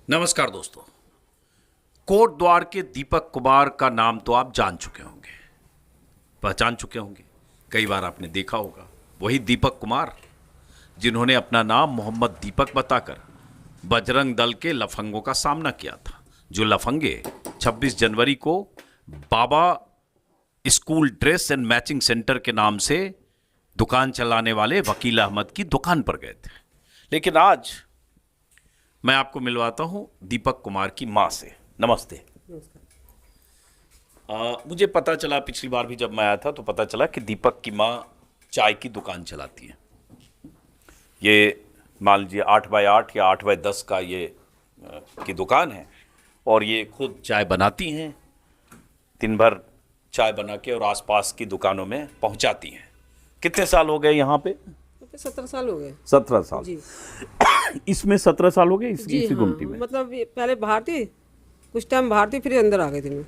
नमस्कार दोस्तों। कोट द्वार के दीपक कुमार का नाम तो आप जान चुके होंगे, पहचान चुके होंगे, कई बार आपने देखा होगा। वही दीपक कुमार जिन्होंने अपना नाम मोहम्मद दीपक बताकर बजरंग दल के लफंगों का सामना किया था। जो लफंगे 26 जनवरी को Baba school dress and matching centre के नाम से दुकान चलाने वाले वकील अहमद की दुकान पर गए थे। लेकिन आज मैं आपको मिलवाता हूं दीपक कुमार की मां से। नमस्ते। मुझे पता चला, पिछली बार भी जब मैं आया था तो पता चला कि दीपक की मां चाय की दुकान चलाती है। ये मान लीजिए 8x8 या 8x10 का ये की दुकान है और ये खुद चाय बनाती हैं, दिन भर चाय बना के और आसपास की दुकानों में पहुंचाती हैं। कितने साल हो गए यहाँ पे? 17 साल हो गए। 17 साल जी। इसमें 17 साल हो गए जी इसी हाँ, गुमटी में। मतलब पहले बाहर थी, कुछ टाइम बाहर थी, फिर अंदर आ गई थी मैं।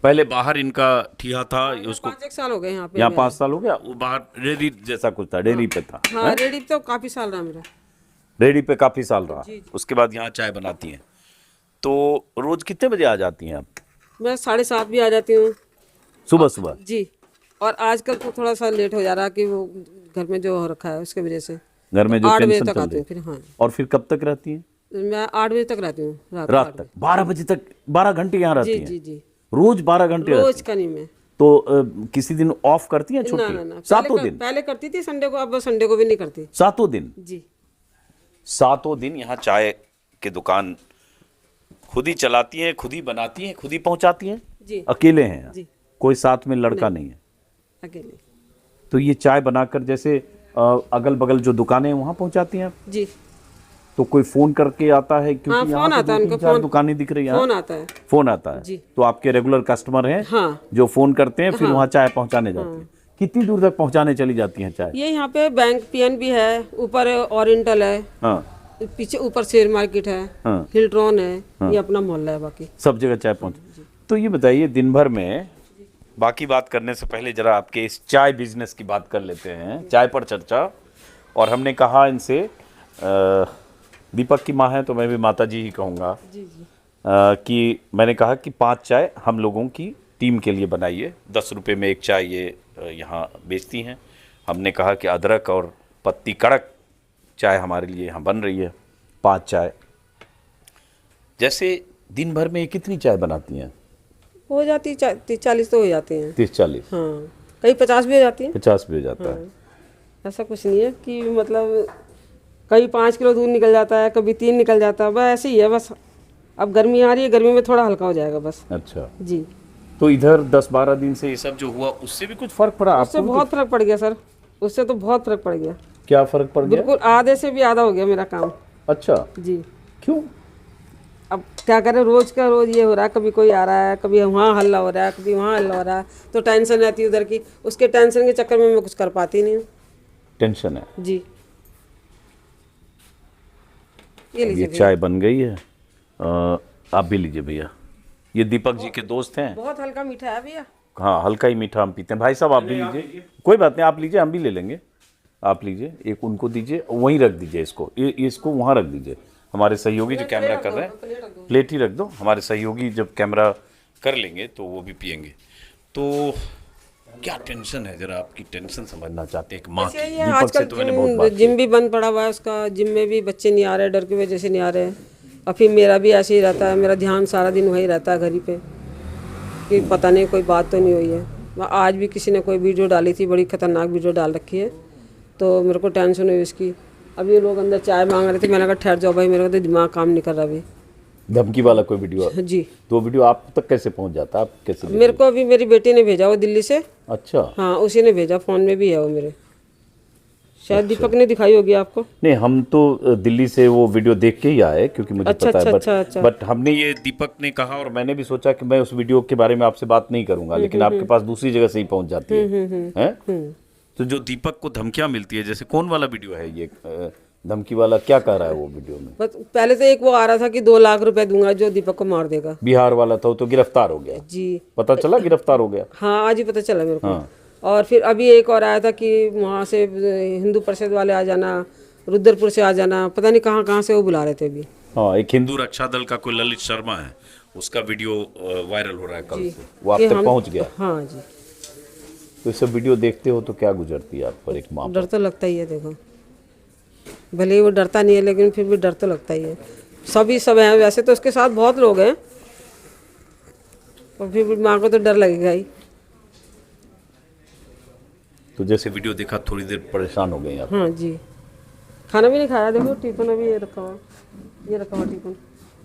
पहले बाहर इनका ठिया था, उसको 5-1 साल हो गए यहाँ पे। यहाँ 5 साल हो गया। वो बाहर रेडी जैसा कुछ था, डेयरी पे था। हाँ, रेडी तो काफी साल रहा मेरा। रेडी पे काफी साल रहा। जी, जी। उसके बाद यहाँ चाय बनाती हैं। तो रोज कितने बजे आ जाती हैं आप? मैं 7:30 भी आ जाती हूँ सुबह सुबह? जी। और आजकल तो थोड़ा सा लेट हो जा रहा है कि वो घर में जो हो रखा है उसके वजह से घर में तो जो 8 बजे टेंशन तक चल आती रही हूँ फिर। हाँ, और फिर कब तक रहती हैं? मैं 8 बजे तक रहती हूँ, रात रात 8 तक 12 बजे तक? 12 घंटे यहाँ जी रहती जी हैं? जी। रोज 12 घंटे रहती रोज का नहीं मैं। हैं? तो किसी दिन ऑफ करती हैं ना छुट्टी? ना ना, सातों दिन? पहले करती थी संडे को, अब संडे को भी नहीं करती। सातों दिन? जी। सातों दिन यहाँ चाय की दुकान खुद ही चलाती हैं, खुद ही बनाती हैं, खुद ही पहुंचाती हैं? जी। अकेले हैं? जी। कोई साथ में लड़का नहीं है? अकेले। तो ये चाय बनाकर जैसे अगल बगल जो दुकानें हैं वहां पहुंचाती हैं आप? जी। तो कोई फोन करके आता है? क्योंकि हाँ, यहाँ फोन पे आता है 2-3 उनका, 4 फोन दुकानें दिख रही हैं। फोन आता है। फोन आता है? जी। तो आपके रेगुलर कस्टमर हैं? हाँ। जो फोन करते हैं फिर हाँ। वहाँ चाय पहुंचाने जाते हैं? कितनी दूर तक पहुंचाने चली जाती हैं चाय? ये यहाँ पे बैंक पीएनबी है, ऊपर ओरिएंटल है, हाँ पीछे ऊपर शेयर मार्केट है, हाँ। हिल्ट्रॉन है, ये अपना मोहल्ला है। बाकी सब जगह चाय पहुंच। तो ये बताइए, दिन भर में, बाकी बात करने से पहले जरा आपके इस चाय बिजनेस की बात कर लेते हैं, चाय पर चर्चा। और हमने कहा इनसे, दीपक की माँ है तो मैं भी माता जी ही कहूँगा, जी जी। कि मैंने कहा कि 5 चाय हम लोगों की टीम के लिए बनाइए। 10 रुपये में एक चाय ये यहाँ बेचती हैं। हमने कहा कि अदरक और पत्ती कड़क चाय हमारे लिए यहाँ बन रही है, 5 चाय। जैसे दिन भर में ये कितनी चाय बनाती हैं? हो जाती 30-40 तो हो जाते हैं। 30-40? हाँ, कहीं 50 भी हो जाती है। 50 भी हो जाता है? ऐसा कुछ नहीं है कि मतलब कभी 5 किलो दूध निकल जाता है, कभी 3 निकल जाता है, बस ऐसे ही है। बस अब गर्मी आ रही है, गर्मी में थोड़ा हल्का हो जाएगा बस। अच्छा। जी। तो इधर 10-12 दिन से ये सब जो हुआ उससे भी कुछ फर्क पड़ा उससे आपको? बहुत फर्क पड़ गया सर, उससे तो बहुत फर्क पड़ गया। क्या फर्क पड़ गया? बिल्कुल आधे से भी आधा हो गया मेरा काम। अच्छा। जी। क्यों? अब क्या करें, रोज का रोज ये हो रहा है, कभी कोई आ रहा है, कभी वहाँ हल्ला हो रहा है, कभी वहाँ हल्ला हो रहा है, तो टेंशन रहती है उधर की। उसके टेंशन के चक्कर में मैं कुछ कर पाती नहीं हूँ। टेंशन है? जी। ये ये लीजिए चाय बन गई है। आप भी लीजिए भैया। ये दीपक जी के दोस्त हैं। बहुत हल्का मीठा है भैया। हाँ, हल्का ही मीठा हम पीते हैं। भाई साहब आप भी लीजिए। कोई बात नहीं, आप लीजिए, हम भी ले लेंगे। आप लीजिए, एक उनको दीजिए, वहीं रख दीजिए इसको, ये इसको वहाँ रख दीजिए। हमारे सहयोगी जो कैमरा कर रहे हैं, प्लेट ही रख दो। हमारे सहयोगी जब कैमरा कर लेंगे तो वो भी पियेंगे। तो क्या टेंशन है, जरा आपकी टेंशन समझना चाहते हैं एक माँ की। ये दीपक से तो मैंने बहुत बात आजकल जिम भी बंद पड़ा हुआ है उसका, जिम में भी बच्चे नहीं आ रहे, डर की वजह से नहीं आ रहे। और फिर मेरा भी ऐसे ही रहता है, मेरा ध्यान सारा दिन वही रहता है घर ही पे, कि पता नहीं कोई बात तो नहीं हुई है। आज भी किसी ने कोई वीडियो डाली थी, बड़ी खतरनाक वीडियो डाल रखी है, तो मेरे को टेंशन हुई उसकी। अब ये लोग अंदर चाय मांग रहे थे, मैंने कहा ठहर जाओ भाई, मेरे को तो दिमाग काम नहीं कर रहा अभी। धमकी वाला कोई वीडियो? जी। तो वीडियो आप तक कैसे पहुंच जाता है? आप कैसे? मेरे को अभी मेरी बेटी ने भेजा, वो दिल्ली से। अच्छा। हाँ, उसी ने भेजा, फ़ोन में भी है वो मेरे। शायद दीपक ने दिखाई होगी आपको। नहीं, हम तो दिल्ली से वो वीडियो देख के ही आए, क्योंकि मुझे अच्छा, पता है। अच्छा। बट हमने ये दीपक ने कहा और मैंने भी सोचा कि मैं उस वीडियो के बारे में आपसे बात नहीं करूंगा, लेकिन आपके पास दूसरी जगह से ही पहुंच जाती है। हैं? तो जो दीपक को धमकियां मिलती है, जैसे कौन वाला वीडियो है ये? धमकी वाला क्या कह रहा है वो वीडियो में? बस पहले तो एक वो आ रहा था कि 2 लाख रुपए दूंगा जो दीपक को मार देगा। बिहार वाला था, वो तो गिरफ्तार हो गया। जी। पता चला गिरफ्तार हो गया? हाँ, आज ही पता चला मेरे को। हाँ। और फिर अभी एक और आया था कि वहाँ से हिंदू परिषद वाले आ जाना, रुद्रपुर से आ जाना, पता नहीं कहाँ कहाँ से वो बुला रहे थे अभी। हाँ, एक हिंदू रक्षा दल का कोई ललित शर्मा है, उसका वीडियो वायरल हो रहा है कल जी। से, वो आप कि तक हम- पहुंच गया। हाँ जी। तो ये सब वीडियो देखते हो तो क्या गुजरती है आप पर एक माँ डर पर? तो लगता ही है, देखो भले ही वो डरता नहीं है लेकिन फिर भी डर तो लगता ही है। सभी सब हैं, वैसे तो उसके साथ बहुत लोग हैं, और फिर भी माँ को तो डर लगेगा ही। तो जैसे वीडियो देखा थोड़ी देर परेशान हो गए आप? हाँ जी। खाना भी नहीं खाया, देखो टिफिन अभी ये रखा हुआ, ये रखा हुआ टिफिन,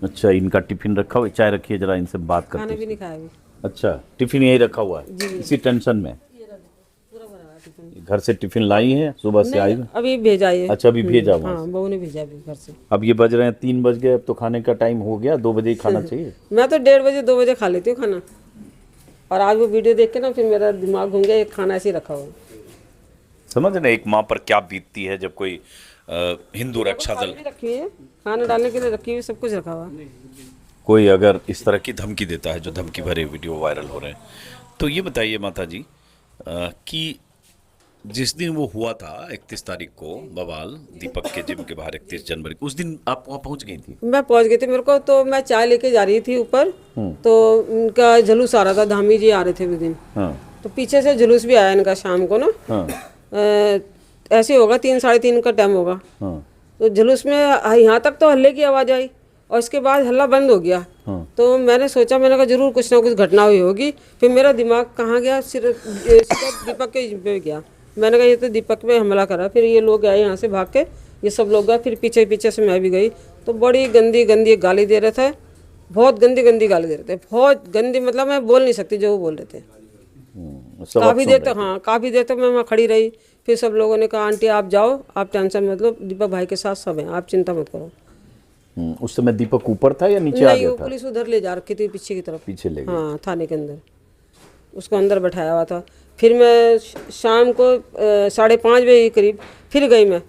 अच्छा, इनका टिफिन रखा हुआ, चाय रखिए जरा, इनसे बात खाना करते भी हैं। नहीं खाया अभी। अच्छा, टिफिन यही रखा हुआ है जी। इसी टेंशन में? पूरा भरा हुआ टिफिन। घर से टिफिन लाई है, सुबह से आई नहीं, है? अभी भेजा ये। अच्छा, अभी भेजा वहाँ हाँ, बहू ने भेजा अभी घर से। अब ये बज रहे हैं 3 बज गए, अब तो खाने का टाइम हो गया, 2 बजे ही खाना चाहिए। मैं तो 1:30 बजे 2 बजे खा लेती हूँ खाना, और आज वो वीडियो देख के ना फिर मेरा दिमाग घूम गया, ये खाना ऐसे ही रखा हुआ। समझ रहे एक माँ पर क्या बीतती है जब कोई हिंदू रक्षा दल, भी रखी हुई है, खाना डालने के लिए रखी हुई, सब कुछ रखा हुआ। कोई अगर इस तरह की धमकी देता है, जो धमकी भरे वीडियो वायरल हो रहे हैं, तो ये बताइए माता जी कि जिस दिन वो हुआ था 31 तारीख को बवाल दीपक के जिम के बाहर, 31 जनवरी को, उस दिन आप वहाँ पहुँच गई थी? मैं पहुंच गई थी, मेरे को तो मैं चाय लेके जा रही थी ऊपर, तो उनका जुलूस आ रहा था, धामी जी आ रहे थे उस दिन, हाँ तो पीछे से जुलूस भी आया इनका शाम को ना। हाँ ऐसे होगा 3 साढ़े 3 का टाइम होगा, हाँ तो जुलूस में यहाँ तक तो हल्ले की आवाज़ आई, और इसके बाद हल्ला बंद हो गया। हाँ। तो मैंने सोचा, मैंने कहा जरूर कुछ ना कुछ घटना हुई होगी। फिर मेरा दिमाग कहाँ गया, सिर्फ दीपक के पे गया। मैंने कहा ये तो दीपक पे हमला करा। फिर ये लोग आए यहाँ से भाग के, ये सब लोग गए, फिर पीछे पीछे से मैं भी गई, तो बड़ी गंदी गंदी गाली दे रहे थे, बहुत गंदी गंदी गाली दे रहे थे, बहुत गंदी, मतलब मैं बोल नहीं सकती जो वो बोल रहे थे। सब आप काफ़ी सुन देर रहे तक, हाँ काफ़ी देर तक मैं वहाँ खड़ी रही। फिर सब लोगों ने कहा आंटी आप जाओ, आप टेंशन मत लो, दीपक भाई के साथ सब हैं, आप चिंता मत करो। उस समय दीपक ऊपर था या नीचे आ नहीं, गया वो था? पुलिस उधर ले जा रखी थी पीछे की तरफ, पीछे ले गए। हाँ थाने के अंदर, उसको अंदर बैठाया हुआ था। फिर मैं शाम को 5:30 बजे के करीब फिर गई मैं,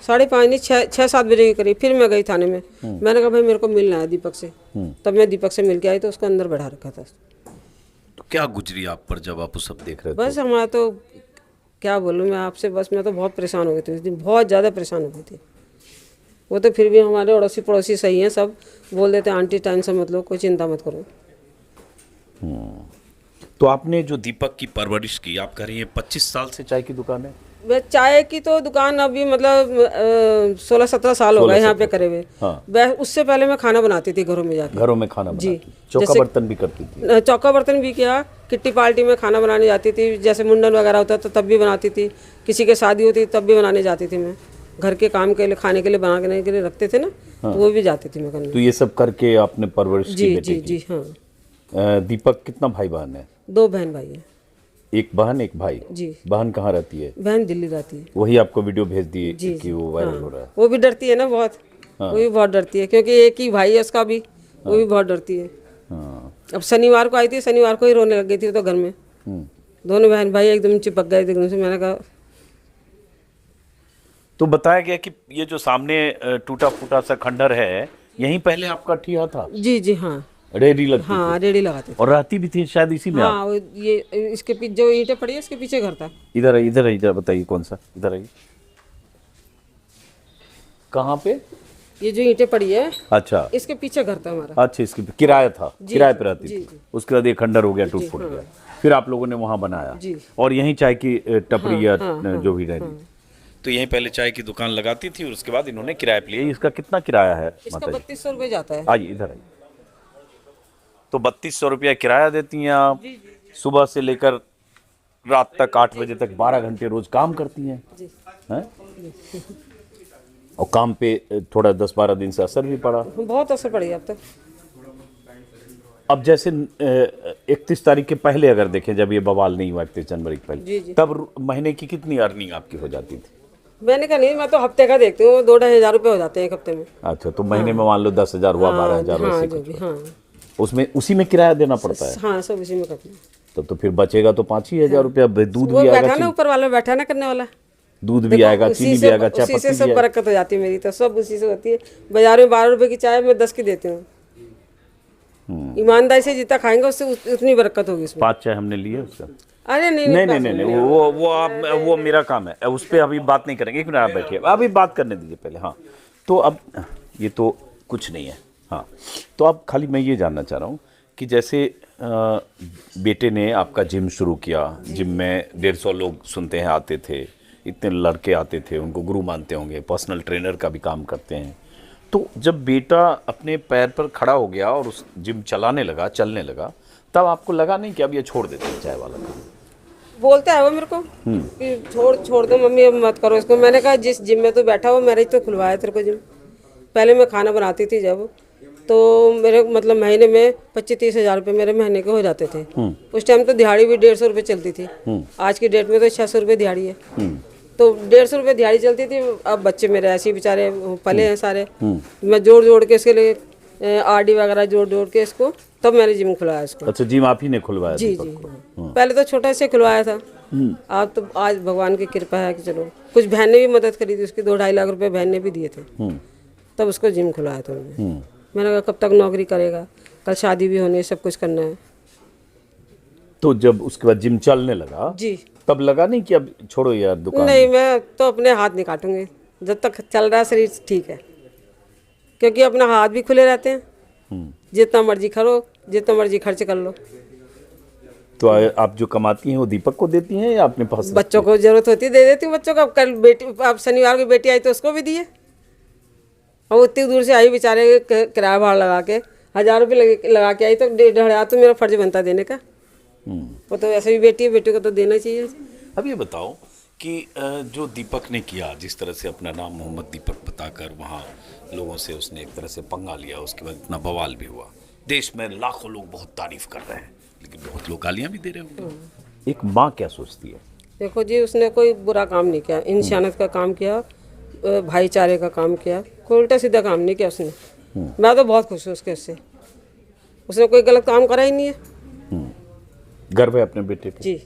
5:30 नहीं, 6-7 बजे के करीब फिर मैं गई थाने में। मैंने कहा भाई मेरे को मिलना है दीपक से, तब मैं दीपक से मिल के आई, तो उसको अंदर बैठा रखा था। तो क्या गुजरी आप पर जब आप वो सब देख रहे थे? बस हमारा तो क्या बोलूँ मैं आपसे, बस मैं तो बहुत परेशान हो गई थी उस दिन, बहुत ज़्यादा परेशान हो गई थी। वो तो फिर भी हमारे अड़ोसी पड़ोसी सही हैं, सब बोल देते आंटी टेंशन मत लो, कोई चिंता मत करो। तो आपने जो दीपक की परवरिश की, आप कह रही हैं 25 साल से चाय की दुकान है? वह चाय की तो दुकान अभी मतलब 16-17 साल हो गए यहाँ पे करे हुए। हाँ। वह उससे पहले मैं खाना बनाती थी घरों में जाके, घरों में खाना जी। बनाती, चौका जैसे- बर्तन भी करती थी? चौका बर्तन भी किया, किट्टी पार्टी में खाना बनाने जाती थी, जैसे मुंडन वगैरह होता तो तब भी बनाती थी, किसी के शादी होती तब भी बनाने जाती थी मैं, घर के काम के लिए, खाने के लिए बनाने के लिए रखते थे ना, तो वो भी जाती थी मैं करने। तो ये सब करके आपने परवरिश की जी बेटे जी की? जी हाँ। दीपक कितना भाई बहन है? 2 बहन भाई है। एक बहन एक भाई? जी। बहन कहाँ रहती है? बहन दिल्ली रहती है। वही आपको वीडियो भेज दिए जी कि वो वायरल हो रहा है? वो भी डरती है ना बहुत, वो भी बहुत डरती है, क्योंकि एक ही भाई है उसका भी, वो भी बहुत डरती है। हाँ। अब शनिवार को आई थी, शनिवार को ही रोने लग गई थी तो घर में, दोनों बहन भाई एकदम चिपक गए थे एकदम से। मैंने कहा तो बताया गया कि ये जो सामने टूटा फूटा सा खंडर है, यहीं पहले आपका ठिया था? जी जी हाँ रेडी लगती हाँ, रेडी लगाते थे। और रहती भी थी शायद इसी में आप? हाँ, ये इसके पीछे जो ईंटें पड़ी है इसके पीछे घर था। इधर आइए, इधर आइए, इधर बताइए कौन सा, इधर आइए। कहाँ पे? ये जो ईंटें पड़ी है अच्छा इसके पीछे घर था हमारा। अच्छा, इसके किराया था, किराए पे रहती जी, थी। जी। उसके बाद ये खंडर हो गया, टूट फूट गया, फिर आप लोगों ने वहाँ बनाया, जी। और यहीं चाय की टपरी या हाँ, जो भी रही, तो यहीं पहले चाय की दुकान लगाती थी और उसके बाद इन्होंने किराए पे लिया। इसका कितना किराया है इसका माता जी? 3200 रुपये जाता है। आइए इधर आइए। तो 3200 रुपया किराया देती हैं आप, सुबह से लेकर रात तक 8 बजे तक 12 घंटे रोज काम करती हैं, हैं? और काम पे थोड़ा 10-12 दिन से असर भी पड़ा। बहुत असर पड़ी अब तक। अब जैसे 31 तारीख के पहले अगर देखें, जब ये बवाल नहीं हुआ 31 जनवरी के जी, पहले, जी। तब महीने की कितनी अर्निंग आपकी हो जाती थी? मैंने कहा नहीं, मैं तो हफ्ते का देखती हूँ, 2-2.5 हज़ार रुपये हो जाते हैं एक हफ्ते में। अच्छा, तो महीने में मान लो 10,000 हुआ, 12,000 हाँ वैसे जो कुछ भी, हुआ। हाँ उसमें उसी में किराया देना पड़ता है? हाँ सब उसी में करते हैं। तब तो फिर बचेगा तो 5,000 रुपया। दूध वो भी आएगा, बैठा ना ऊपर वाला, बैठा ना करने वाला, दूध भी आएगा, उसी चीनी भी से आएगा, चाय उसी से पत्ती सब भी आएगा। बरकत हो जाती है मेरी, तो सब उसी से होती है। बाजार में 12 रुपए की चाय मैं 10 की देती हूँ। ईमानदारी से जितना खाएंगे उससे उतनी बरकत होगी उसमें। 5 चाय हमने लिए उसका। अरे नहीं नहीं नहीं नहीं नहीं, वो आप, वो मेरा काम है, उस पर अभी बात नहीं करेंगे। एक मिनट आप बैठिए, अभी बात करने दीजिए पहले। हाँ, तो अब ये तो कुछ नहीं है। हाँ, तो अब खाली मैं ये जानना चाह रहा हूँ कि जैसे बेटे ने आपका जिम शुरू किया, जिम में 150 लोग सुनते हैं आते थे, इतने लड़के आते थे, उनको गुरु मानते होंगे, पर्सनल ट्रेनर का भी काम करते हैं। तो जब बेटा अपने पैर पर खड़ा हो गया और उस जिम चलाने लगा, चलने लगा, तब आपको लगा नहीं कि अब ये छोड़ देते हैं चाय वाला काम? बोलता है वो मेरे को कि छोड़ दो मम्मी, अब मत करो इसको। मैंने कहा जिस जिम में तू बैठा हो मैंने ही तो खुलवाया तेरे को जिम। पहले मैं खाना बनाती थी जब, तो मेरे मतलब महीने में 25-30 हज़ार रुपये मेरे महीने के हो जाते थे। उस टाइम तो दिहाड़ी भी 150 रुपये चलती थी। आज की डेट में तो 600 रुपये दिहाड़ी है। तो 150 रुपये दिहाड़ी चलती थी। अब बच्चे मेरे ऐसे ही बेचारे पले हैं सारे। मैं जोड़ जोड़ के इसके लिए आरडी वगैरह जोड़ के इसको, तब मैंने जिम खुलवाया इसको। अच्छा, जिम आप ही ने खुलवाया? जी जी, पहले तो छोटा से खुलवाया था। आज तो आज भगवान की कृपा है कि चलो कुछ बहन ने भी मदद करी थी, उसकी 2-2.5 लाख रुपए बहन ने भी दिए थे, तब उसको जिम खुलवाया था मैंने कहा कब तक नौकरी करेगा, कल शादी भी होनी है, सब कुछ करना है। तो जब उसके बाद जिम चलने लगा जी, तब लगा नहीं कि अब छोड़ो यार दुकान? नहीं, मैं तो अपने हाथ नहीं काटूंगी जब तक चल रहा है शरीर ठीक है, क्योंकि अपना हाथ भी खुले रहते हैं। जितना मर्जी करो, जितना मर्जी खर्च कर लो। तो आप जो कमाती हैं वो दीपक को देती हैं या अपने पास? बच्चों को जरूरत होती है दे देती हूँ बच्चों को। अब कल बेटी, अब शनिवार को बेटी आई तो उसको भी दिए। और उतनी दूर से आई बेचारे किराया भाड़ा लगा के 1000 रुपये लगा के आई, तो 1,500 तो मेरा फर्ज बनता देने का। वो तो वैसे भी बेटी है, बेटी को तो देना चाहिए। अब ये बताओ कि जो दीपक ने किया, जिस तरह से अपना नाम मोहम्मद दीपक बताकर वहाँ लोगों से उसने एक तरह से पंगा लिया, उसके बाद इतना बवाल भी हुआ, देश में लाखों लोग बहुत तारीफ कर रहे हैं, लेकिन बहुत लोग गालियाँ भी दे रहे होंगे। एक माँ क्या सोचती है? देखो जी, उसने कोई बुरा काम नहीं किया, इंसानियत का काम किया, भाईचारे का काम किया, कोई उल्टा सीधा काम नहीं किया उसने। मैं तो बहुत खुश हूँ उसके उससे, उसने कोई गलत काम करा ही नहीं है। गर्व है अपने बेटे पे? जी।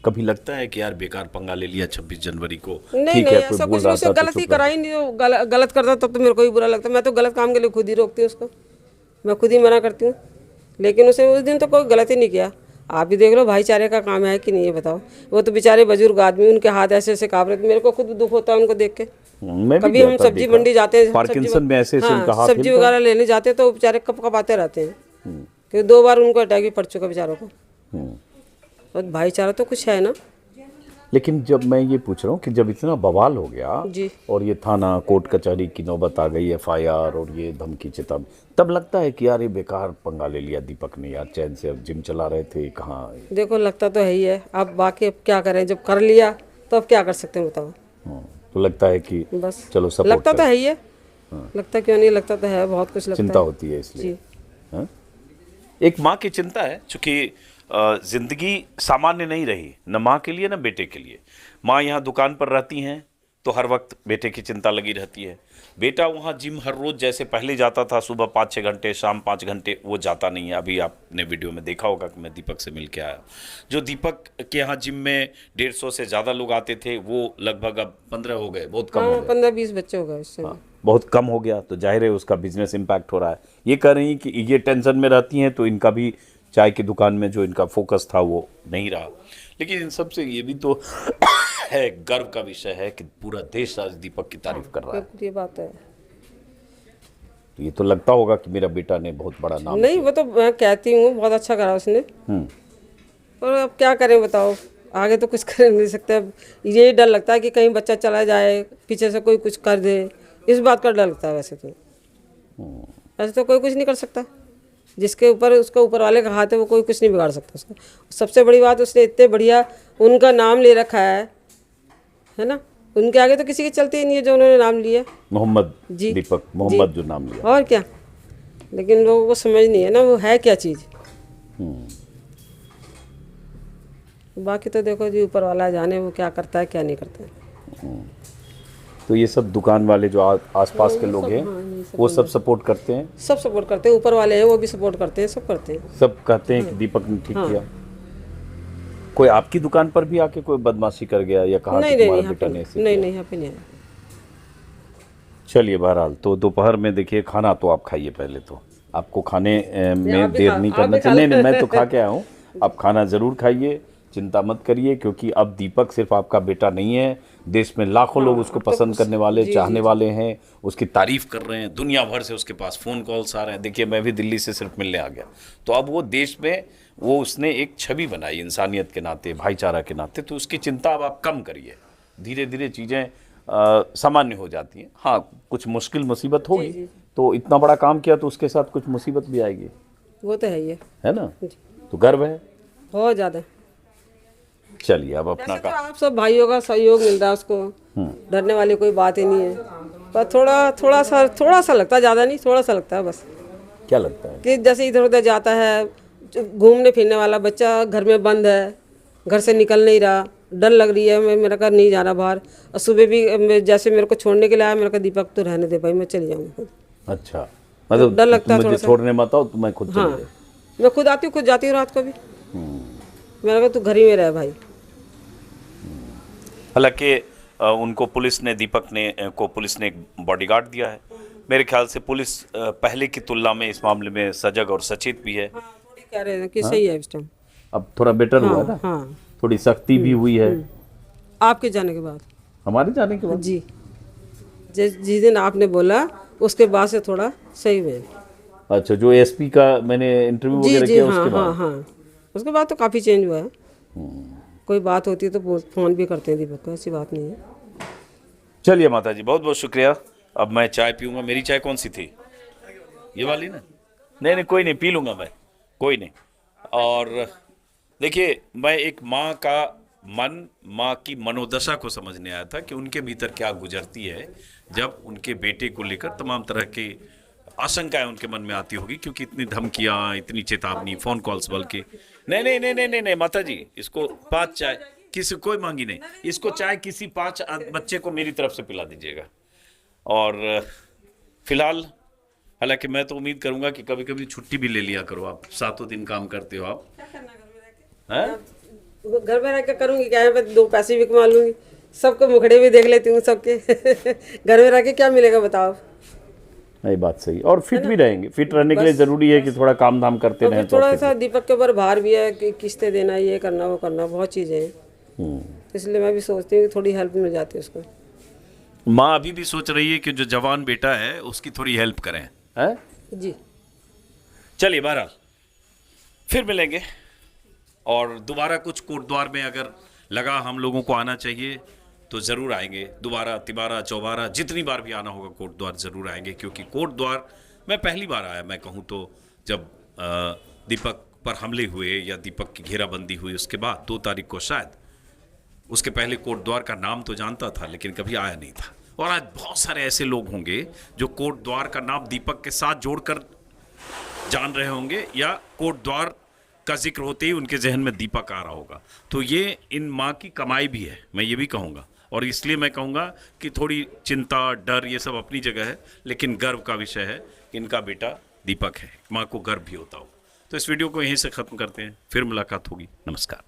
कभी लगता है कि यार बेकार पंगा ले लिया 26 जनवरी को? नहीं ठीक नहीं, है, ऐसा कोई बोल कुछ रहा उससे था तो गलत ही चुप करा ही नहीं। जो गलत करता तब तो मेरे को ही बुरा लगता। मैं तो गलत काम के लिए खुद ही रोकती हूँ उसको, मैं खुद ही मना करती हूँ। लेकिन उसे उस दिन तो कोई गलत ही नहीं किया। आप भी देख लो भाईचारे का काम है कि नहीं है बताओ। वो तो बेचारे बुजुर्ग आदमी, उनके हाथ ऐसे ऐसे कांप रहे थे, मेरे को खुद दुख होता है उनको देख के। कभी हम सब्जी मंडी जाते हैं, पार्किंसन में ऐसे उनका हाथ सब्जी वगैरह लेने जाते हैं तो बेचारे कप कपाते रहते हैं, क्योंकि 2 बार उनको अटैक भी पड़ चुका बेचारों को। और भाईचारा तो कुछ है ना। लेकिन जब मैं ये पूछ रहा हूँ कि जब इतना बवाल हो गया जी, और ये थाना कोर्ट कचहरी की नौबत आ गई, FIR और ये धमकी चेतावनी, तब लगता है कि यार ये बेकार पंगा ले लिया दीपक ने, यार चैन से अब जिम चला रहे थे कहाँ? देखो लगता तो है ही है। अब बाकी अब क्या करें, जब कर लिया तो अब क्या कर सकते हैं बताओ। तो लगता है कि बस चलो सपोर्ट लगता तो है ही है। लगता क्यों नहीं, लगता तो है, बहुत कुछ लगता चिंता है। होती है इसलिए। जी, एक माँ की चिंता है, चूंकि जिंदगी सामान्य नहीं रही, न माँ के लिए न बेटे के लिए। माँ यहाँ दुकान पर रहती हैं तो हर वक्त बेटे की चिंता लगी रहती है। बेटा वहाँ जिम हर रोज़ जैसे पहले जाता था, सुबह 5-6 घंटे, शाम 5 घंटे, वो जाता नहीं है। अभी आपने वीडियो में देखा होगा कि मैं दीपक से मिल के आया। जो दीपक के यहाँ जिम में 150 से ज़्यादा लोग आते थे, वो लगभग अब 15 हो गए, बहुत कम हो गए। 15-20 बच्चे हो गए इससे। बहुत कम हो गया, तो जाहिर है उसका बिजनेस इम्पैक्ट हो रहा है। ये कह रही कि ये टेंशन में रहती हैं तो इनका भी चाय की दुकान में जो इनका फोकस था वो नहीं रहा। लेकिन इन सब से ये भी तो है, गर्व का विषय है कि पूरा देश आज दीपक की तारीफ कर रहा है। ये बात है। तो ये तो लगता होगा कि मेरा बेटा ने बहुत बड़ा नाम नहीं, वो तो मैं कहती हूँ बहुत अच्छा करा उसने। और अब क्या करें बताओ, आगे तो कुछ कर नहीं सकते। अब यही डर लगता है कि कहीं बच्चा चला जाए, पीछे से कोई कुछ कर दे, इस बात का डर लगता है। वैसे तो कोई कुछ नहीं कर सकता, जिसके ऊपर उसका ऊपर वाले का हाथ है, वो कोई कुछ नहीं बिगाड़ सकता उसका। सबसे बड़ी बात, उसने इतने बढ़िया उनका नाम ले रखा है ना। उनके आगे तो किसी की चलती ही नहीं है जो उन्होंने नाम लिया, मोहम्मद जी, दीपक, मोहम्मद जो नाम लिया। और क्या। लेकिन लोगों को समझ नहीं है ना वो है क्या चीज़। बाकी तो देखो जी, ऊपर वाला जाने वो क्या करता है क्या नहीं करता है। तो ये सब दुकान वाले जो आसपास के लोग हैं, वो सब सपोर्ट करते हैं? सब सपोर्ट करते हैं, ऊपर वाले हैं वो भी सपोर्ट करते हैं, सब करते हैं। सब कहते हैं कि दीपक ने ठीक किया। कोई आपकी दुकान पर भी आके कोई बदमाशी कर गया या कहा कि तुम्हारा बेटा ने ऐसे? नहीं, यहाँ पे नहीं आया। चलिए, बहरहाल तो दोपहर में देखिए, खाना तो आप खाइए पहले। तो आपको खाने में देर नहीं करना चाहिए। नहीं, मैं तो खा के आया हूँ। आप खाना ज़रूर खाइए, चिंता मत करिए, क्योंकि अब दीपक सिर्फ आपका बेटा नहीं है, देश में लाखों लोग उसको पसंद करने वाले, जी, चाहने वाले हैं, उसकी तारीफ कर रहे हैं, दुनिया भर से उसके पास फ़ोन कॉल्स आ रहे हैं। देखिए, मैं भी दिल्ली से सिर्फ मिलने आ गया, तो अब वो देश में वो उसने एक छवि बनाई इंसानियत के नाते, भाईचारा के नाते, तो उसकी चिंता अब आप कम करिए। धीरे धीरे चीज़ें सामान्य हो जाती हैं। हाँ, कुछ मुश्किल मुसीबत होगी, तो इतना बड़ा काम किया तो उसके साथ कुछ मुसीबत भी आएगी, वो तो है ही है ना? तो गर्व है। बहुत ज़्यादा। चलिए, अब अपना तो आप सब भाइयों का सहयोग मिल रहा है उसको, डरने वाली कोई बात ही नहीं है। पर थोड़ा सा लगता है, ज़्यादा नहीं, थोड़ा सा लगता है बस, क्या लगता है कि जैसे इधर उधर जाता है, घूमने फिरने वाला बच्चा घर में बंद है, घर से निकल नहीं रहा, डर लग रही है, मैं मेरा घर नहीं जाना बाहर। और सुबह भी जैसे मेरे को छोड़ने के लिए आया, मेरे को दीपक तो रहने दे भाई, मैं चली जाऊँगी खुद। अच्छा, मतलब डर लगता है मुझे थोड़ा सा। छोड़ने मत आओ, तो मैं खुद चली हाँ, जाऊँ। मैं खुद आती हूँ, खुद जाती हूँ रात को भी। मेरा को तू घर ही में रहे भाई। हालांकि उनको पुलिस ने, दीपक ने को पुलिस ने एक बॉडीगार्ड दिया है। मेरे ख्याल से पुलिस पहले की तुलना में इस मामले में सजग और सचेत भी है। थोड़ी कह रहे हैं कि सही है इस टाइम। अब थोड़ा बेटर हुआ ना, हाँ, थोड़ी सख्ती भी हुई है आपके जाने के बाद। हमारे जाने के बाद। जी, जिस दिन आपने बोला उसके बाद से थोड़ा सही हुए। अच्छा, जो एसपी का मैंने इंटरव्यू जी वगैरह जी, किया हाँ उसके हाँ बाद। हाँ, उसके बाद तो काफ़ी चेंज हुआ है। कोई बात होती है तो फ़ोन भी करते हैं दीपक को, ऐसी बात नहीं है। चलिए माता जी, बहुत बहुत शुक्रिया। अब मैं चाय पीऊँगा। मेरी चाय कौन सी थी, ये वाली ना? नहीं नहीं, कोई नहीं, पी लूँगा मैं, कोई नहीं। और देखिए, मैं एक माँ का मन, माँ की मनोदशा को समझने आया था कि उनके भीतर क्या गुजरती है जब उनके बेटे को लेकर तमाम तरह की आशंकाएं उनके मन में आती होगी, क्योंकि इतनी धमकियां, इतनी चेतावनी, फोन कॉल्स, बल्कि नहीं नहीं नहीं नहीं नहीं नहीं माता जी, इसको 5 चाय किसी कोई मांगी नहीं, इसको चाय किसी 5 बच्चे को मेरी तरफ से पिला दीजिएगा। और फिलहाल, हालांकि मैं तो उम्मीद करूंगा कि कभी कभी छुट्टी भी ले लिया करो आप, 7 दिन काम करते हो आप, हैं? घर में रह के करूँगी क्या है, मैं 2 पैसे भी कमा लूँगी, सबको मुखड़े भी देख लेती हूँ सबके। घर में रह के क्या मिलेगा बताओ? नहीं, बात सही। और फिट भी रहेंगे, फिट रहने के लिए जरूरी है कि थोड़ा काम धाम करते रहें। तो थोड़ा सा दीपक के ऊपर भार भी है कि किस्तें देना, ये करना, वो करना, बहुत चीज़ें हैं। इसलिए मैं भी सोचती हूँ कि थोड़ी हेल्प मिल जाती है उसको। माँ अभी भी सोच रही है कि जो जवान बेटा है उसकी थोड़ी हेल्प करें, हैं? जी, चलिए, बहरहाल फिर मिलेंगे। और दोबारा कुछ कोट द्वार में अगर लगा हम लोगों को आना चाहिए तो ज़रूर आएंगे। दोबारा, तिबारा, चौबारा, जितनी बार भी आना होगा कोट द्वार ज़रूर आएंगे, क्योंकि कोट द्वार मैं पहली बार आया, मैं कहूँ तो जब दीपक पर हमले हुए या दीपक की घेराबंदी हुई उसके बाद 2 तारीख को शायद, उसके पहले कोट द्वार का नाम तो जानता था लेकिन कभी आया नहीं था। और आज बहुत सारे ऐसे लोग होंगे जो कोट द्वार का नाम दीपक के साथ जोड़कर जान रहे होंगे, या कोट द्वार का जिक्र होते ही उनके जहन में दीपक आ रहा होगा। तो ये इन माँ की कमाई भी है, मैं ये भी कहूँगा। और इसलिए मैं कहूँगा कि थोड़ी चिंता, डर, ये सब अपनी जगह है, लेकिन गर्व का विषय है कि इनका बेटा दीपक है। माँ को गर्व भी होता हो। तो इस वीडियो को यहीं से ख़त्म करते हैं, फिर मुलाकात होगी। नमस्कार।